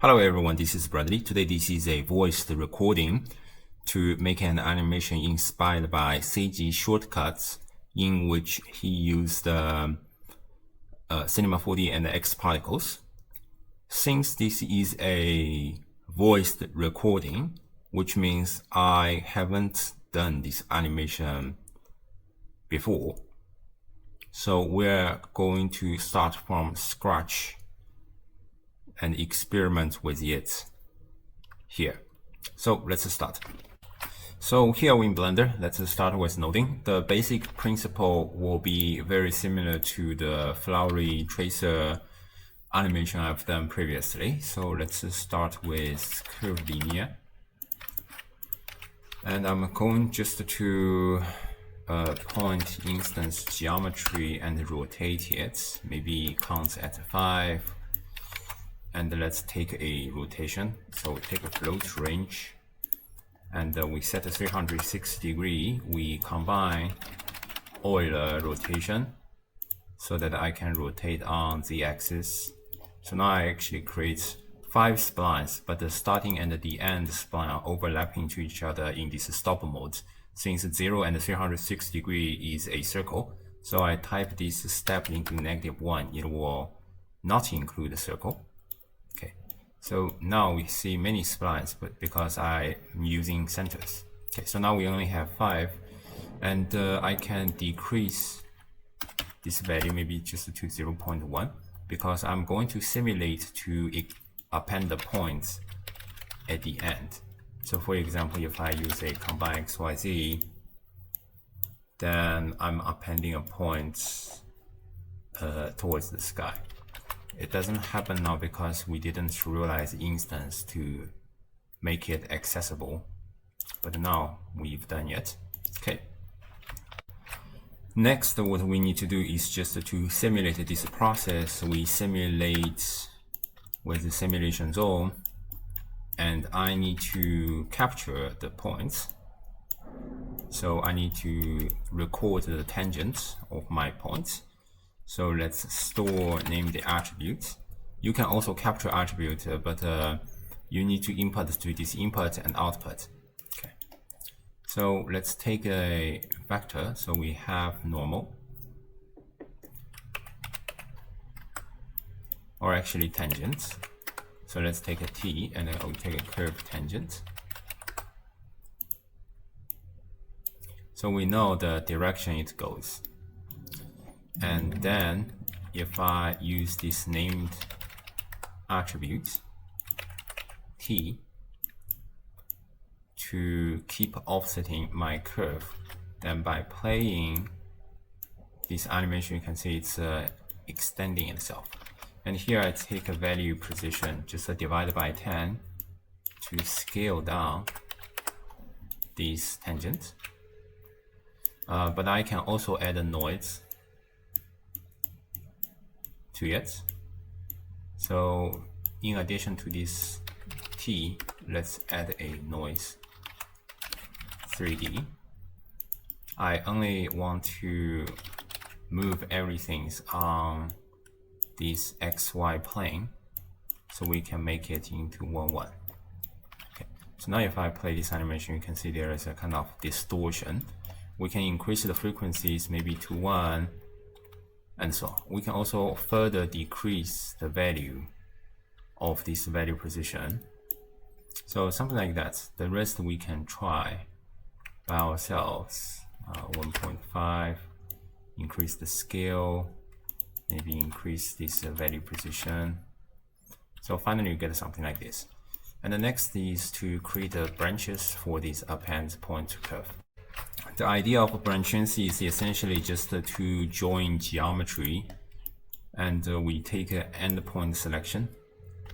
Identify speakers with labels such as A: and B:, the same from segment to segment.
A: Hello everyone, this is Bradley. Today this is a voiced recording to make an animation inspired by CG shortcuts in which he used Cinema 4D and X particles. Since this is a voiced recording, which means I haven't done this animation before, so we're going to start from scratch and experiment with it here. So let's start. So here in Blender, let's start with noding. The basic principle will be very similar to the flowery tracer animation I've done previously. So let's start with curve linear. And I'm going just to point instance geometry and rotate it, maybe count at 5. And let's take a rotation. So we take a float range and we set a 360 degree. We combine Euler rotation so that I can rotate on the axis. So now I actually create 5 splines, but the starting and the end spline are overlapping to each other in this stop mode. Since 0 and 360 degree is a circle, so I type this step into -1. It will not include the circle. So now we see many splines, but because I'm using centers. Okay, so now we only have 5, and I can decrease this value maybe just to 0.1 because I'm going to simulate to append the points at the end. So for example, if I use a combine XYZ, then I'm appending a point towards the sky. It doesn't happen now because we didn't realize instance to make it accessible, but now we've done it. Okay. Next, what we need to do is just to simulate this process. We simulate with the simulation zone, and I need to capture the points. So I need to record the tangents of my points. So let's store name the attribute. You can also capture attribute, but you need to input to this input and output. Okay. So let's take a vector. So we have normal, or actually tangent. So let's take a T and then we'll take a curve tangent. So we know the direction it goes. And then if I use this named attribute T to keep offsetting my curve, then by playing this animation, you can see it's extending itself. And here I take a value precision, just divided by 10 to scale down these tangents. But I can also add a noise to it. So in addition to this T, let's add a noise 3D. I only want to move everything on this XY plane, so we can make it into 1-1. Okay. So now if I play this animation, you can see there is a kind of distortion. We can increase the frequencies maybe to 1, and so on. We can also further decrease the value of this value precision. So something like that. The rest we can try by ourselves. 1.5, increase the scale, maybe increase this value precision. So finally you get something like this. And the next is to create the branches for this append point curve. The idea of branches is essentially just to join geometry, and we take an endpoint selection.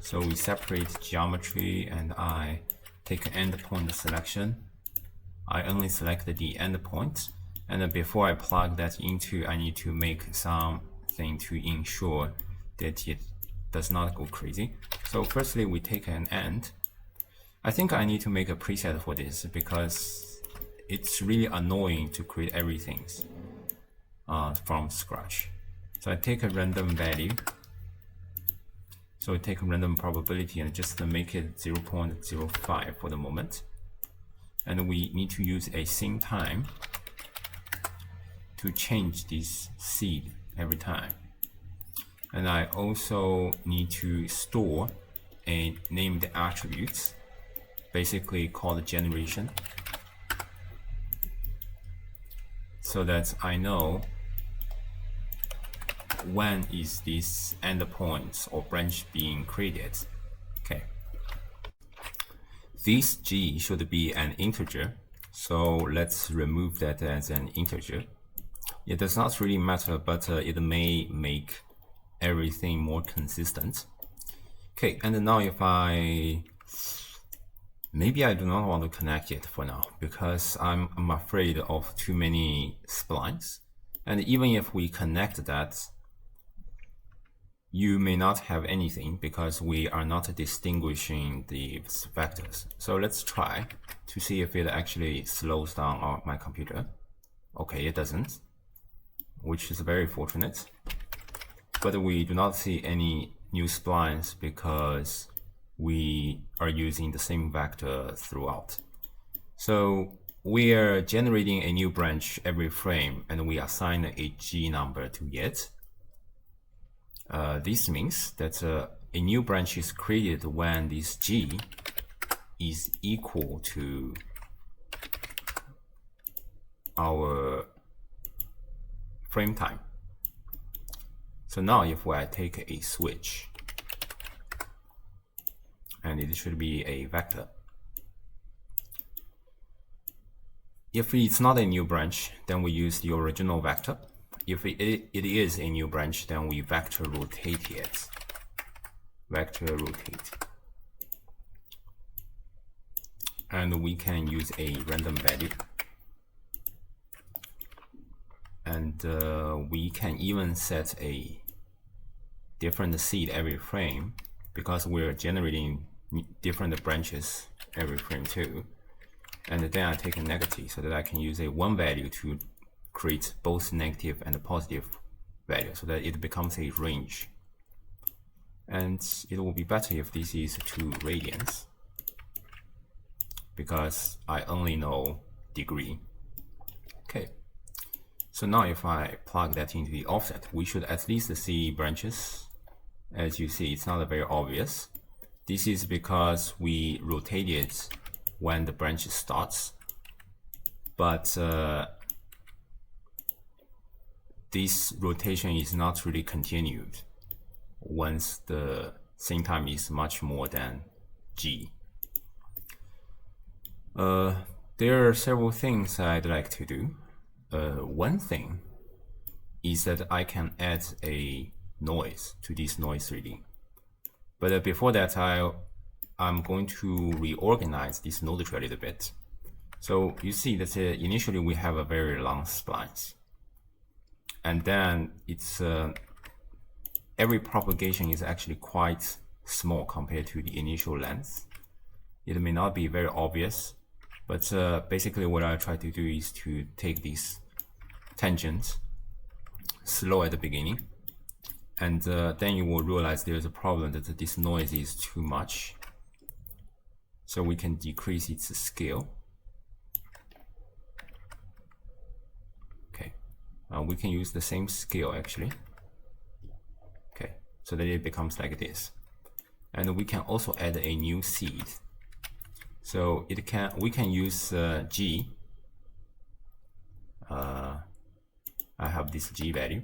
A: So we separate geometry and I take an endpoint selection. I only select the endpoint, and then before I plug that into, I need to make something to ensure that it does not go crazy. So firstly, we take an end. I think I need to make a preset for this because it's really annoying to create everything from scratch. So I take a random value. So we take a random probability and just make it 0.05 for the moment. And we need to use a same time to change this seed every time. And I also need to store a named attribute, basically called generation, so that I know when is this endpoint or branch being created. Okay. This g should be an integer, so let's remove that as an integer. It does not really matter, but it may make everything more consistent. Okay, and now if maybe I do not want to connect it for now because I'm afraid of too many splines. And even if we connect that, you may not have anything because we are not distinguishing the vectors. So let's try to see if it actually slows down my computer. Okay, it doesn't, which is very fortunate. But we do not see any new splines because we are using the same vector throughout. So we are generating a new branch every frame and we assign a g number to it. This means that a new branch is created when this g is equal to our frame time. So now if I take a switch, and it should be a vector. If it's not a new branch, then we use the original vector. If it is a new branch, then we vector rotate it. Vector rotate. And we can use a random value. And we can even set a different seed every frame because we're generating different branches every frame too. And then I take a negative so that I can use a one value to create both negative and positive value so that it becomes a range. And it will be better if this is 2 radians because I only know degree. Okay. So now if I plug that into the offset, we should at least see branches. As you see, it's not very obvious. This is because we rotate it when the branch starts, but this rotation is not really continued once the same time is much more than g. There are several things I'd like to do. One thing is that I can add a noise to this noise reading. But before that, I'm going to reorganize this node tree a little bit. So you see that initially we have a very long splines. And then it's every propagation is actually quite small compared to the initial length. It may not be very obvious, but basically what I try to do is to take these tangents slow at the beginning, and then you will realize there's a problem that this noise is too much. So we can decrease its scale. Okay, we can use the same scale actually. Okay, so that it becomes like this. And we can also add a new seed. So we can use g. I have this g value,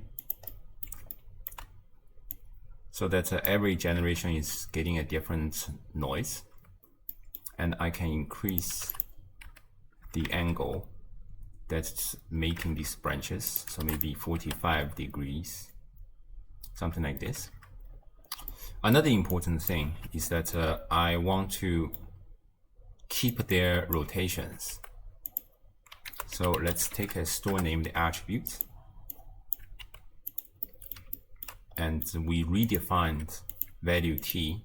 A: so that every generation is getting a different noise, and I can increase the angle that's making these branches, so maybe 45 degrees, something like this. Another important thing is that I want to keep their rotations. So let's take a store named attribute, and we redefined value t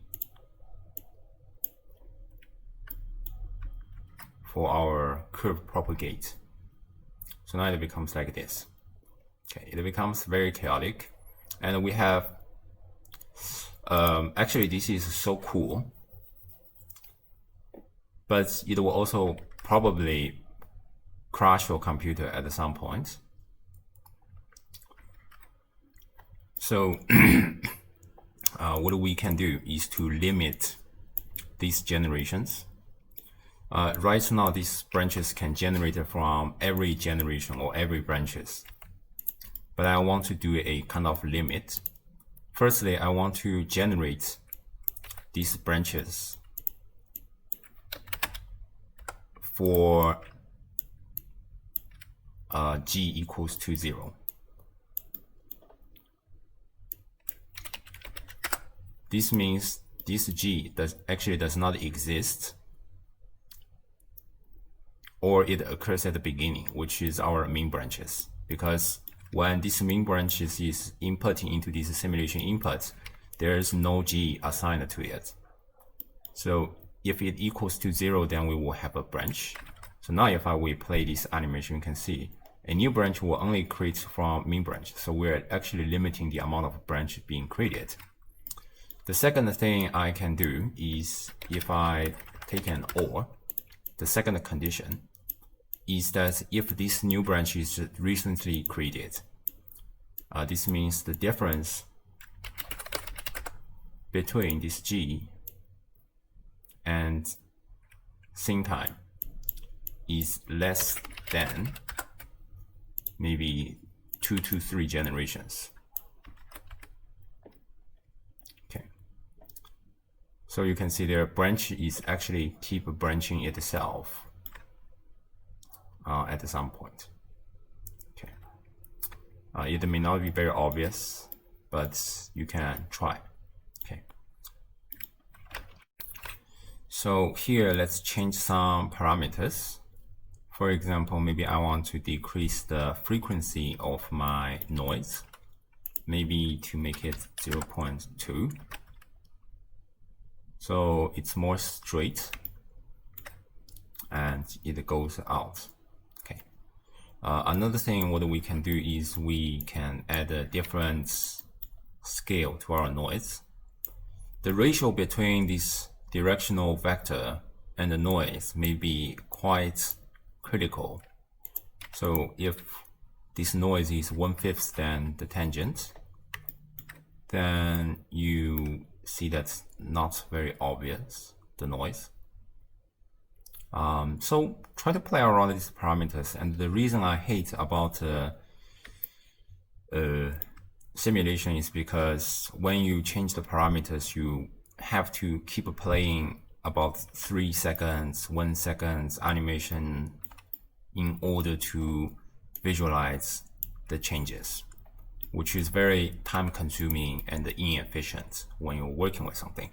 A: for our curve propagate. So now it becomes like this. Okay, it becomes very chaotic, and we have Actually, this is so cool, but it will also probably crash your computer at some point. So what we can do is to limit these generations. Right now, these branches can generate from every generation or every branches. But I want to do a kind of limit. Firstly, I want to generate these branches for g equals to 0. This means this g actually does not exist, or it occurs at the beginning, which is our main branches. Because when this main branches is inputting into this simulation input, there is no g assigned to it. So if it equals to 0, then we will have a branch. So now if we play this animation, you can see a new branch will only create from main branch. So we're actually limiting the amount of branch being created. The second thing I can do is, if I take an OR, the second condition is that if this new branch is recently created, this means the difference between this g and same time is less than maybe 2 to 3 generations. Okay, so you can see their branch is actually keep branching itself at some point. Okay, it may not be very obvious, but you can try. Okay, so here let's change some parameters. For example, maybe I want to decrease the frequency of my noise, maybe to make it 0.2, so it's more straight and it goes out. Okay. Another thing what we can do is we can add a different scale to our noise. The ratio between this directional vector and the noise may be quite critical. So if this noise is 1/5 than the tangent, then you see that's not very obvious, the noise. So try to play around these parameters. And the reason I hate about simulation is because when you change the parameters, you have to keep playing about 3 seconds, 1 second animation in order to visualize the changes, which is very time consuming and inefficient when you're working with something.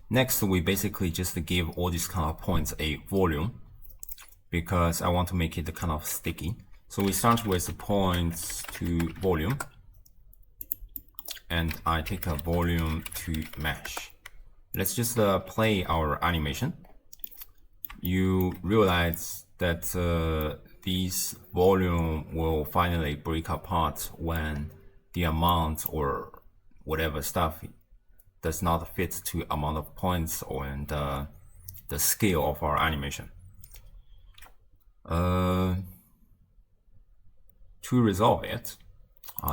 A: Next, we basically just give all these kind of points a volume, because I want to make it kind of sticky. So we start with the points to volume, and I take a volume to mesh. Let's just play our animation. You realize that this volume will finally break apart when the amount or whatever stuff does not fit to amount of points or the scale of our animation. To resolve it,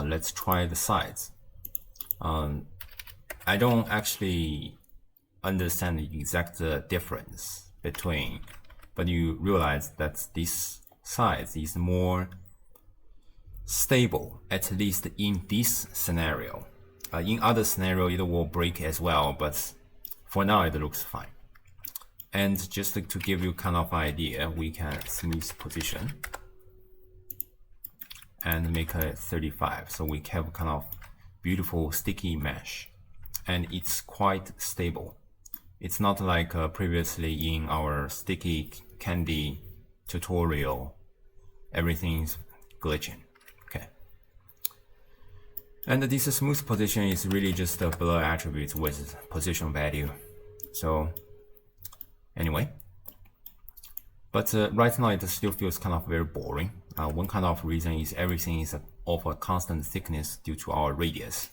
A: let's try the sides. I don't actually understand the exact difference between, but you realize that this size is more stable, at least in this scenario. In other scenario, it will break as well, but for now it looks fine. And just to give you kind of idea, we can smooth position and make it 35. So we have kind of beautiful sticky mesh, and it's quite stable. It's not like previously in our sticky candy tutorial, everything's glitching. Okay. And this smooth position is really just a blur attribute with position value. So anyway, but right now it still feels kind of very boring. One kind of reason is everything is of a constant thickness due to our radius.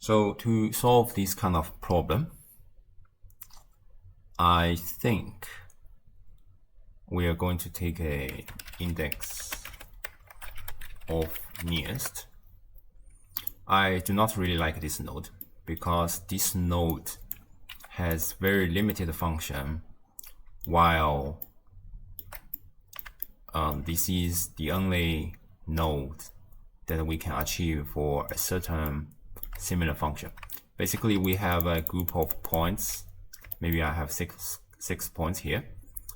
A: So to solve this kind of problem, I think we are going to take a index of nearest. I do not really like this node because this node has very limited function, while this is the only node that we can achieve for a certain similar function. Basically, we have a group of points. Maybe I have six points here.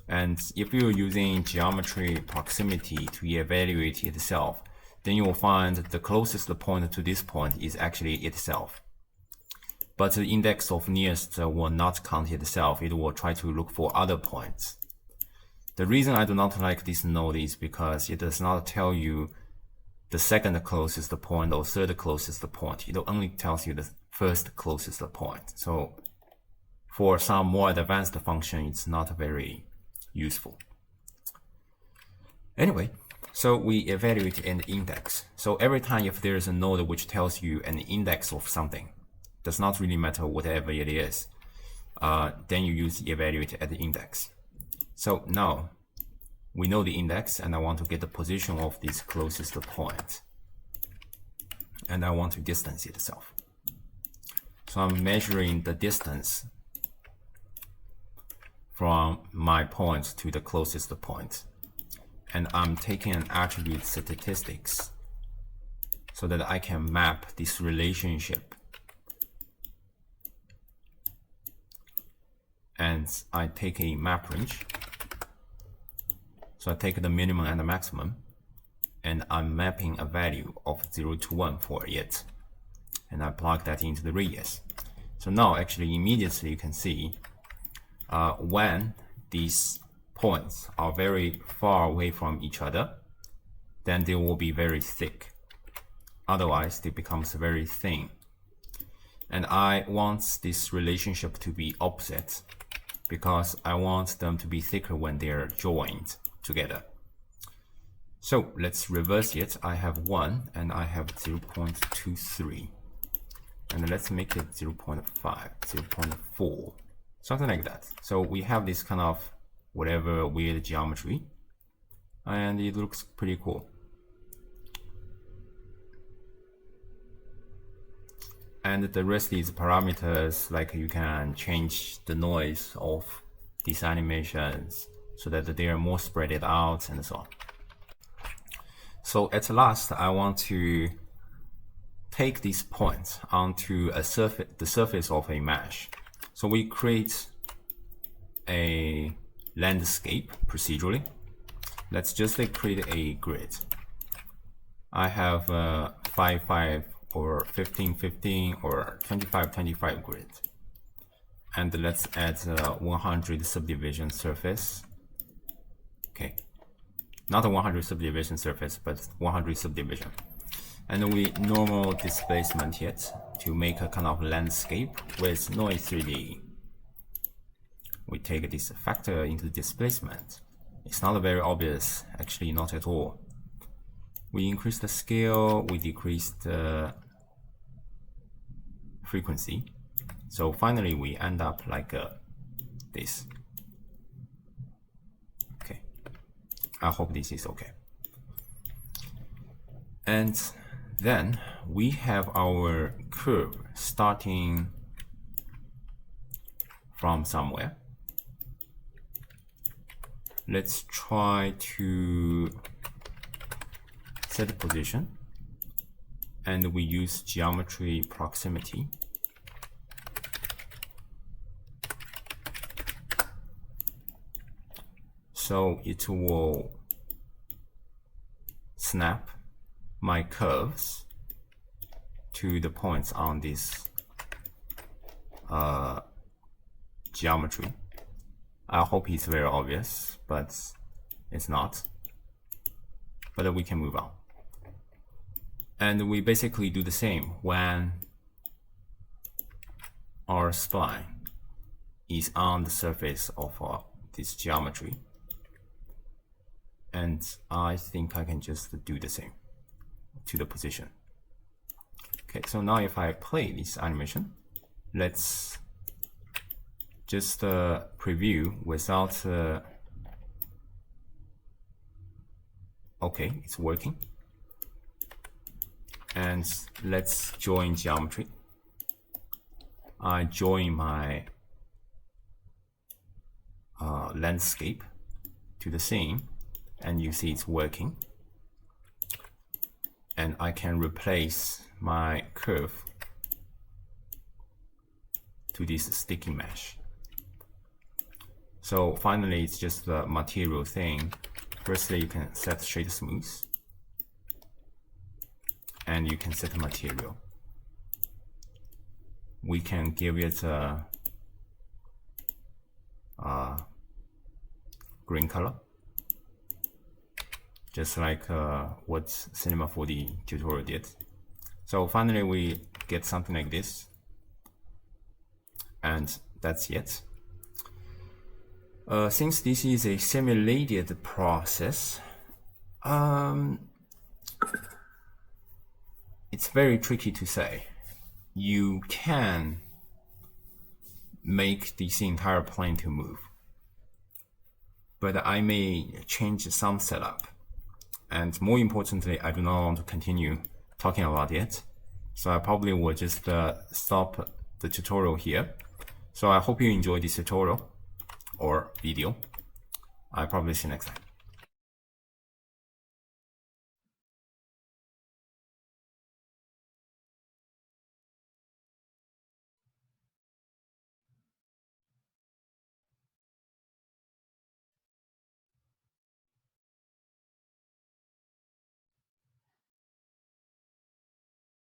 A: And if you're using geometry proximity to evaluate itself, then you will find the closest point to this point is actually itself. But the index of nearest will not count itself. It will try to look for other points. The reason I do not like this node is because it does not tell you the second closest point or third closest point. It only tells you the first closest point. So for some more advanced function, it's not very useful. Anyway, so we evaluate an index. So every time if there is a node which tells you an index of something, does not really matter whatever it is, then you use evaluate at the index. So now we know the index, and I want to get the position of this closest point, and I want to distance itself. So I'm measuring the distance from my point to the closest point, and I'm taking an attribute statistics so that I can map this relationship. And I take a map range. So I take the minimum and the maximum, and I'm mapping a value of 0 to 1 for it. And I plug that into the radius. So now actually immediately you can see when these points are very far away from each other, then they will be very thick. Otherwise, they becomes very thin. And I want this relationship to be opposite, because I want them to be thicker when they're joined together. So let's reverse it. I have 1 and I have 0.23. And let's make it 0.5, 0.4, something like that. So we have this kind of whatever weird geometry, and it looks pretty cool. And the rest is parameters, like you can change the noise of these animations so that they are more spread out and so on. So at last, I want to take these points onto a the surface of a mesh. So we create a landscape procedurally. Let's just create a grid. I have 5, 5, or 15, 15, or 25, 25 grid. And let's add 100 subdivision surface. Okay, not a 100 subdivision surface, but 100 subdivision. And we normal displacement it to make a kind of landscape with noise 3D. We take this factor into displacement. It's not very obvious, actually not at all. We increase the scale, we decrease the frequency. So finally we end up like this. Okay, I hope this is okay. And then we have our curve starting from somewhere. Let's try to set the position, and we use geometry proximity. So it will snap my curves to the points on this geometry. I hope it's very obvious, but it's not. But we can move on. And we basically do the same when our spline is on the surface of this geometry. And I think I can just do the same to the position. Okay, so now if I play this animation, let's just preview without okay, it's working. And let's join geometry. I join my landscape to the scene, and you see it's working. And I can replace my curve to this sticky mesh. So finally, it's just the material thing. Firstly, you can set shade smooth, and you can set material. We can give it a green color, just like what Cinema 4D tutorial did. So finally, we get something like this, and that's it. Since this is a simulated process, it's very tricky to say. You can make this entire plane to move, but I may change some setup. And more importantly, I do not want to continue talking about it. So I probably will just stop the tutorial here. So I hope you enjoyed this tutorial or video. I'll probably see you next time.